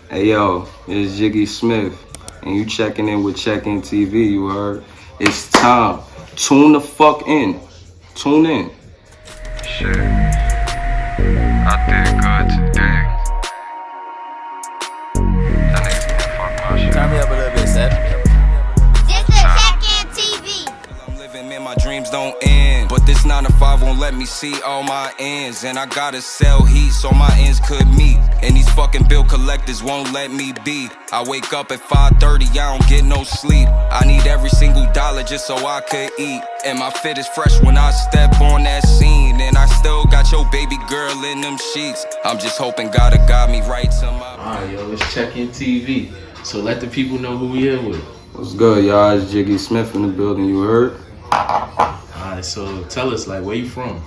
Hey yo, it's Jiggy Smith, and you checking in with Check-In TV, you heard? It's time. Tune the fuck in. Tune in. Shit, I did good today. That niggas can't fuck my shit. Turn me up a little bit, Seth. This is Check-In TV. I'm living, man, my dreams don't end. But this 9 to 5 won't let me see all my ends. And I gotta sell heat so my ends could meet. And these fucking bill collectors won't let me be. I wake up at 5:30, I don't get no sleep. I need every single dollar just so I could eat. And my fit is fresh when I step on that scene. And I still got your baby girl in them sheets. I'm just hoping God will guide me right to my... Alright, yo, it's Check-In TV. So let the people know who we here with. What's good, y'all? It's Jiggy Smith in the building, you heard? Alright, so tell us, like, where you from?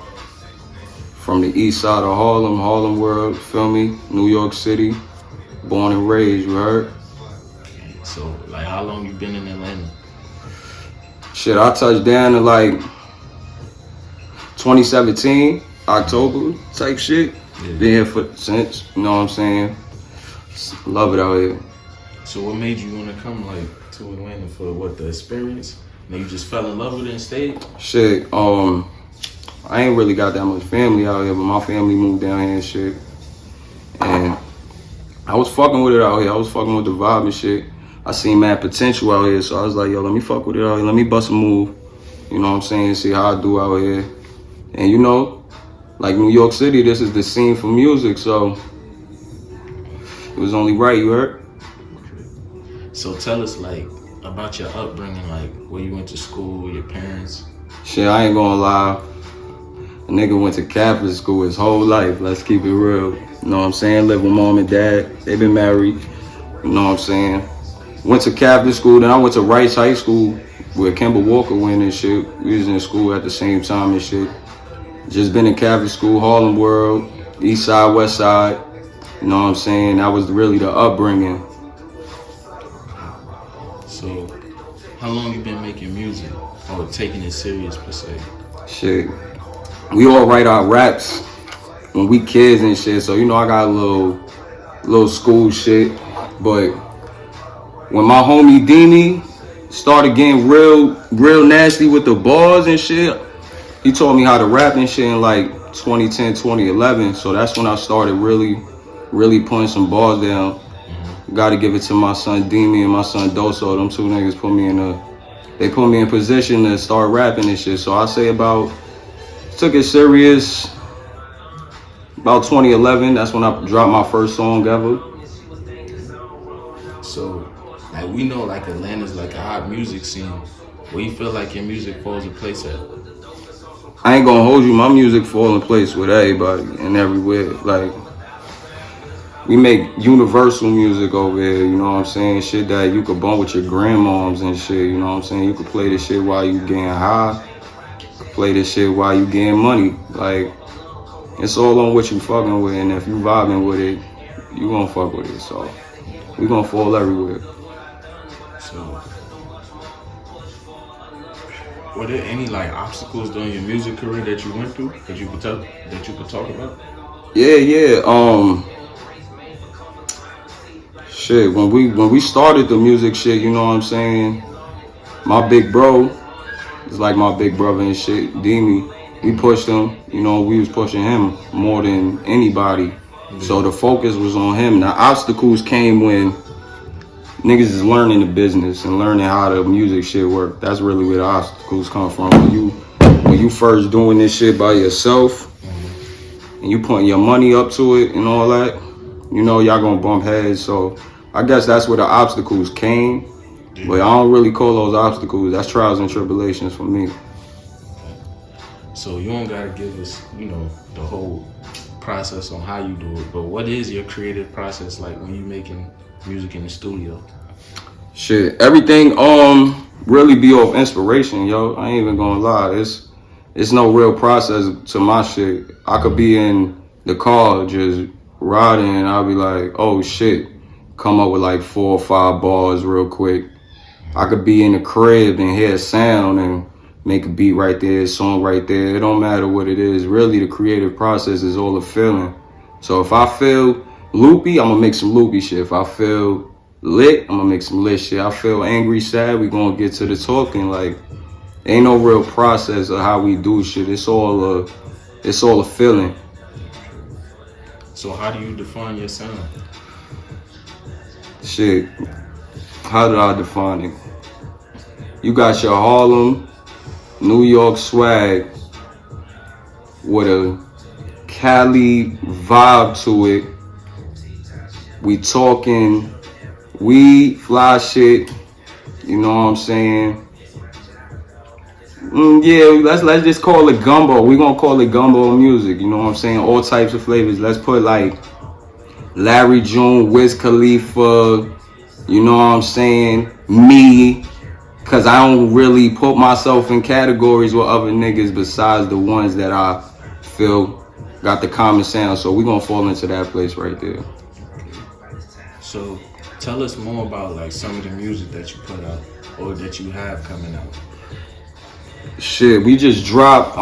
From the east side of Harlem world, feel me? New York City, born and raised, you heard? So, like, how long you been in Atlanta? Shit, I touched down in like 2017, October type shit. Yeah. Been here since, you know what I'm saying? Love it out here. So what made you want to come, like, to Atlanta for, what, the experience? And you just fell in love with it and stayed? Shit, I ain't really got that much family out here, but my family moved down here and shit. And I was fucking with it out here. I was fucking with the vibe and shit. I seen mad potential out here, so I was like, yo, let me fuck with it out here. Let me bust a move. You know what I'm saying? See how I do out here. And you know, like New York City, this is the scene for music, so it was only right, you heard? So tell us, like, about your upbringing, like, where you went to school, your parents. Shit, I ain't gonna lie. A nigga went to Catholic school his whole life. Let's keep it real. You know what I'm saying? Live with mom and dad. They been married. You know what I'm saying? Went to Catholic school, then I went to Rice High School where Kemba Walker went and shit. We was in school at the same time and shit. Just been in Catholic school, Harlem World, East Side, West Side. You know what I'm saying? That was really the upbringing. So, how long you been making music or taking it serious, per se? Shit. We all write our raps when we kids and shit, so you know I got a little school shit. But when my homie Dini started getting real nasty with the bars and shit, he taught me how to rap and shit in like 2010, 2011. So that's when I started really putting some bars down. Got to give it to my son Demi and my son Doso. Them two niggas put me in position to start rapping and shit. So I say took it serious about 2011. That's when I dropped my first song ever. So, like, we know, like, Atlanta's like a hot music scene. Where you feel like your music falls in place at? I ain't gonna hold you. My music fall in place with everybody and everywhere. Like, we make universal music over here, you know what I'm saying? Shit that you could bump with your grandmoms and shit, you know what I'm saying? You could play this shit while you getting high. Play this shit while you getting money. Like, it's all on what you fucking with, and if you vibing with it, you gonna fuck with it. So we gonna fall everywhere. So, were there any, like, obstacles during your music career that you went through that you could talk about? Yeah. Shit, when we started the music shit, you know what I'm saying? My big bro is like my big brother and shit, Demi. We pushed him, you know, we was pushing him more than anybody. Yeah. So the focus was on him. The obstacles came when niggas is learning the business and learning how the music shit work. That's really where the obstacles come from. When you first doing this shit by yourself and you putting your money up to it and all that, you know y'all gonna bump heads. So I guess that's where the obstacles came. But I don't really call those obstacles. That's trials and tribulations for me. So you don't gotta give us, you know, the whole process on how you do it. But what is your creative process like when you making music in the studio? Shit, everything really be off inspiration, yo. I ain't even gonna lie. It's no real process to my shit. I could be in the car just riding and I'll be like, oh shit, come up with like 4 or 5 bars real quick. I could be in the crib and hear a sound and make a beat right there, a song right there. It don't matter what it is. Really, the creative process is all a feeling. So if I feel loopy, I'm gonna make some loopy shit. If I feel lit, I'm gonna make some lit shit. I feel angry, sad, we gonna get to the talking. Like, ain't no real process of how we do shit. It's all a feeling. So how do you define your sound? Shit, how did I define it? You got your Harlem, New York swag with a Cali vibe to it. We talking weed, fly shit, you know what I'm saying? Yeah, let's just call it gumbo. We gonna call it gumbo music, you know what I'm saying? All types of flavors. Let's put like Larry June, Wiz Khalifa, you know what I'm saying? Me, cause I don't really put myself in categories with other niggas besides the ones that I feel got the common sound. So we gonna fall into that place right there. So tell us more about like some of the music that you put out or that you have coming out. Shit, we just dropped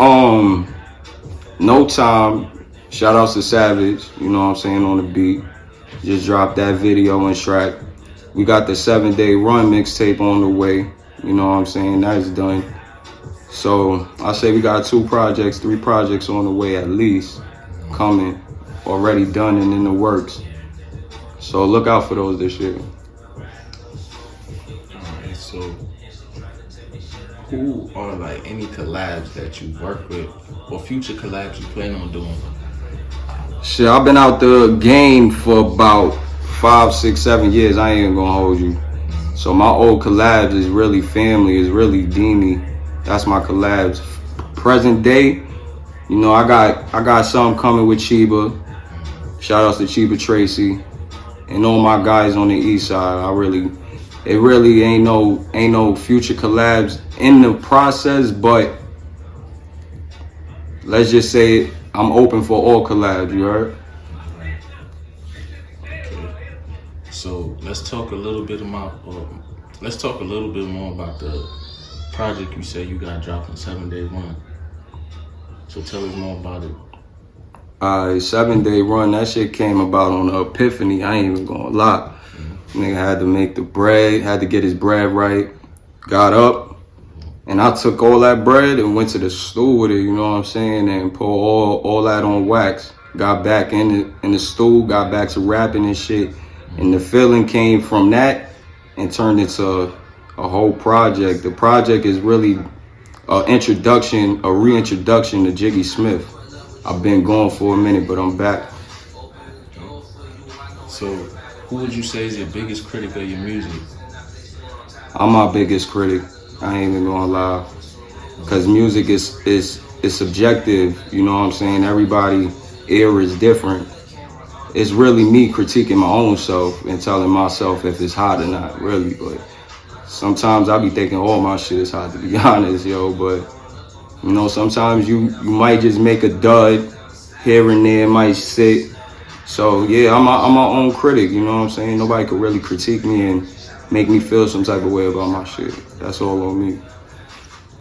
No Time. Shout outs to Savage, you know what I'm saying, on the beat. Just dropped that video and track. We got the 7-day run mixtape on the way, you know what I'm saying, that's done. So I say we got 3 projects on the way at least, coming, already done and in the works. So look out for those this year. Alright, so who are like any collabs that you work with or future collabs you plan on doing? Shit, I've been out the game for about 5, 6, 7 years. I ain't gonna hold you. So my old collabs is really family, is really Dini. That's my collabs. Present day, you know, I got something coming with Chiba. Shout outs to Chiba Tracy and all my guys on the east side. It really ain't no future collabs in the process, but let's just say I'm open for all collabs, you heard? Okay. So let's talk a little bit more about the project you say you got dropped in 7-day run. So tell us more about it. 7-day run, that shit came about on the epiphany. I ain't even gonna lie. Nigga had to make the bread, had to get his bread right. Got up, and I took all that bread and went to the stool with it, you know what I'm saying, and put all that on wax. Got back in the stool, got back to rapping and shit. And the feeling came from that and turned into a whole project. The project is really a reintroduction to Jiggy Smith. I've been gone for a minute, but I'm back. So who would you say is your biggest critic of your music? I'm my biggest critic. I ain't even gonna lie. Cause music is subjective, you know what I'm saying? Everybody ear is different. It's really me critiquing my own self and telling myself if it's hot or not, really. But sometimes I be thinking all my shit is hot, to be honest, yo. But you know, sometimes you might just make a dud here and there, might sit. So yeah, I'm my own critic, you know what I'm saying? Nobody could really critique me and make me feel some type of way about my shit. That's all on me.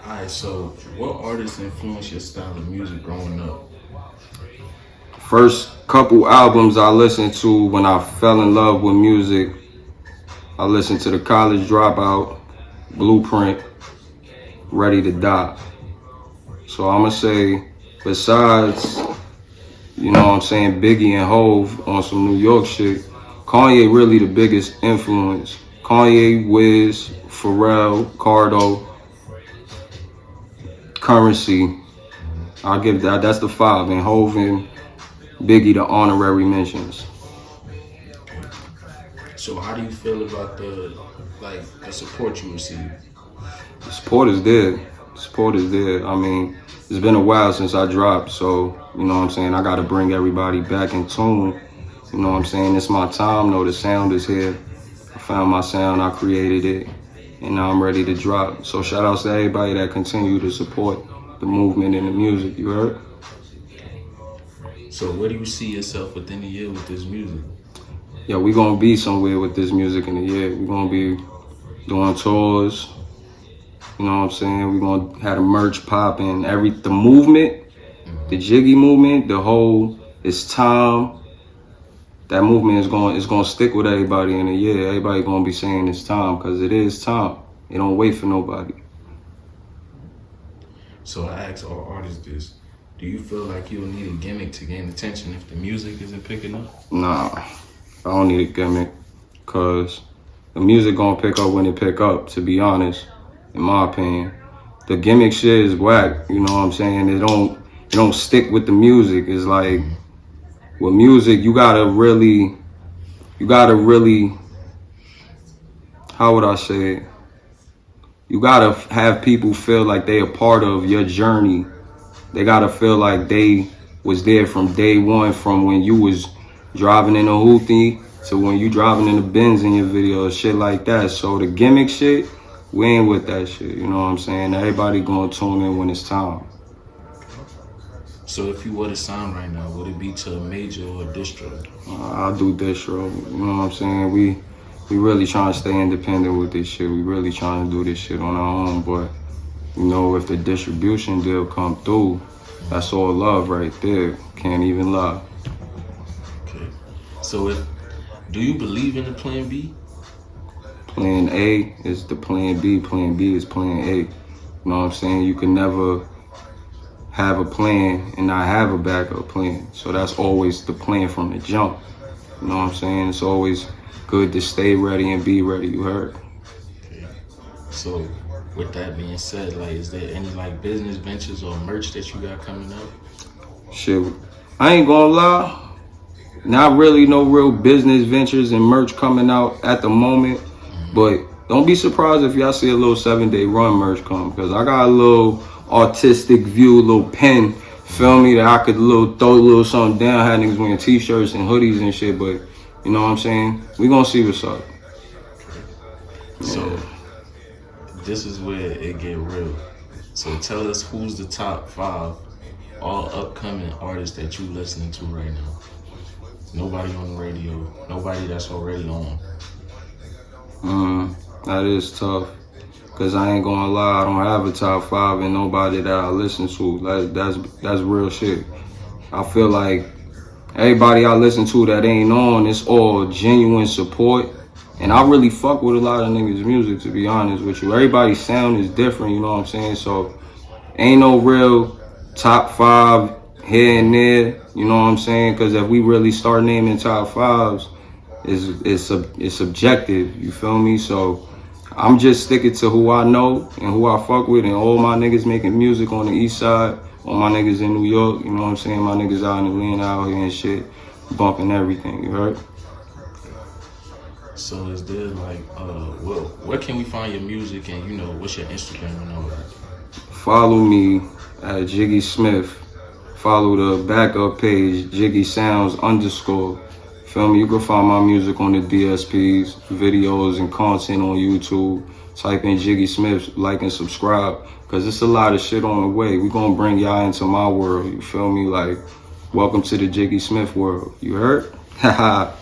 Alright, so what artists influenced your style of music growing up? First couple albums I listened to when I fell in love with music, I listened to The College Dropout, Blueprint, Ready to Die. So I'ma say, besides, you know what I'm saying, Biggie and Hove on some New York shit, Kanye really the biggest influence. Kanye, Wiz, Pharrell, Cardo, Currency. I'll give that's the 5. And Hove and Biggie the honorary mentions. So how do you feel about the support you receive? The support is there. I mean, it's been a while since I dropped, so you know what I'm saying, I gotta bring everybody back in tune. You know what I'm saying? It's my time though, the sound is here. I found my sound, I created it, and now I'm ready to drop. So shout outs to everybody that continue to support the movement and the music, you heard? So where do you see yourself within a year with this music? Yeah, we gonna be somewhere with this music in a year. We gonna be doing tours. You know what I'm saying? We gonna have the merch popping, the movement, the Jiggy movement, the whole, it's time. that movement is going to stick with everybody in a year. Everybody going to be saying it's time, because it is time. It don't wait for nobody. So I ask all artists this: do you feel like you'll need a gimmick to gain attention if the music isn't picking up? Nah, I don't need a gimmick, because the music going to pick up when it pick up, to be honest, in my opinion. The gimmick shit is whack, you know what I'm saying? It don't stick with the music. It's like, with music, you gotta really, how would I say it? You gotta have people feel like they a part of your journey. They gotta feel like they was there from day one, from when you was driving in a hoopty to when you driving in the Benz in your video, shit like that. So the gimmick shit, we ain't with that shit, you know what I'm saying? Everybody gonna tune in when it's time. So if you were to sign right now, would it be to a major or a distro? I'll do distro, you know what I'm saying? We really trying to stay independent with this shit. We really trying to do this shit on our own, but you know, if the distribution deal come through, that's all love right there. Can't even lie. Okay. So do you believe in the plan B? Plan A is the plan B. Plan B is plan A. You know what I'm saying? You can never have a plan and not have a backup plan. So that's always the plan from the jump. You know what I'm saying? It's always good to stay ready and be ready, you heard? Okay. So with that being said, like, is there any like business ventures or merch that you got coming up? Shit, I ain't gonna lie. Not really no real business ventures and merch coming out at the moment. But don't be surprised if y'all see a little 7-day run merch come, because I got a little artistic view, a little pen, feel me, that I could throw a little something down, had niggas wearing t-shirts and hoodies and shit, but you know what I'm saying? We gonna see what's up. So this is where it get real. So tell us who's the top 5 all upcoming artists that you listening to right now. Nobody on the radio, nobody that's already on. That is tough, because I ain't gonna lie, I don't have a top 5 and nobody that I listen to. That's real shit. I feel like everybody I listen to that ain't on, it's all genuine support. And I really fuck with a lot of niggas' music, to be honest with you. Everybody's sound is different, you know what I'm saying? So ain't no real top 5 here and there, you know what I'm saying? Because if we really start naming top 5s, it's subjective, you feel me? So I'm just sticking to who I know and who I fuck with, and all my niggas making music on the east side, all my niggas in New York, you know what I'm saying? My niggas out in Atlanta out here and shit, bumping everything, you heard? So is there like, where can we find your music, and you know, what's your Instagram and all that? Follow me at Jiggy Smith. Follow the backup page, Jiggy Sounds _ Feel me? You can find my music on the DSPs, videos and content on YouTube. Type in Jiggy Smith, like and subscribe, because it's a lot of shit on the way. We gonna bring y'all into my world, you feel me? Like, welcome to the Jiggy Smith world, you heard? Haha.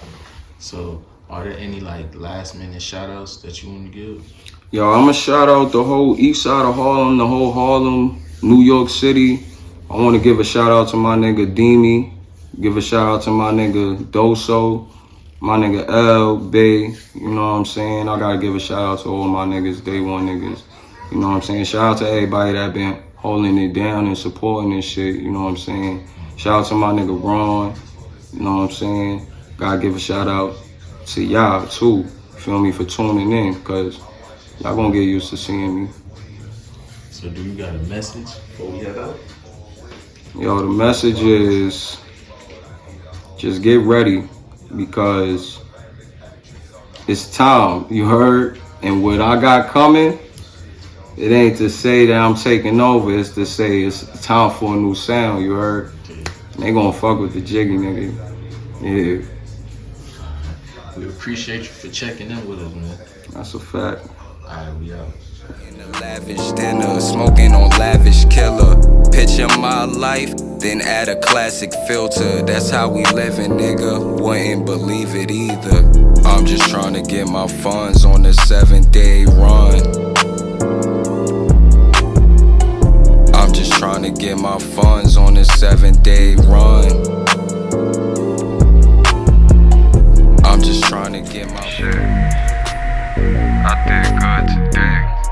So are there any like last minute shout outs that you want to give? Yo, I'ma shout out the whole east side of Harlem, the whole Harlem, New York City. I want to give a shout out to my nigga Demi. Give a shout out to my nigga Doso, my nigga L, Bay, you know what I'm saying? I gotta give a shout out to all my niggas, day one niggas, you know what I'm saying? Shout out to everybody that been holding it down and supporting this shit, you know what I'm saying? Shout out to my nigga Ron, you know what I'm saying? Gotta give a shout out to y'all too, feel me, for tuning in, because y'all gonna get used to seeing me. So do you got a message before we head out? Yo, the message is, just get ready, because it's time, you heard? And what I got coming, it ain't to say that I'm taking over, it's to say it's time for a new sound, you heard? And they gonna fuck with the Jiggy, nigga. Yeah. We appreciate you for checking in with us, man. That's a fact. Alright, we out. In a lavish dinner, smoking on lavish killer. Picture my life, then add a classic filter. That's how we living, nigga. Wouldn't believe it either. I'm just trying to get my funds on the 7-day run. I'm just trying to get my funds on the 7-day run. Shit. I did good today.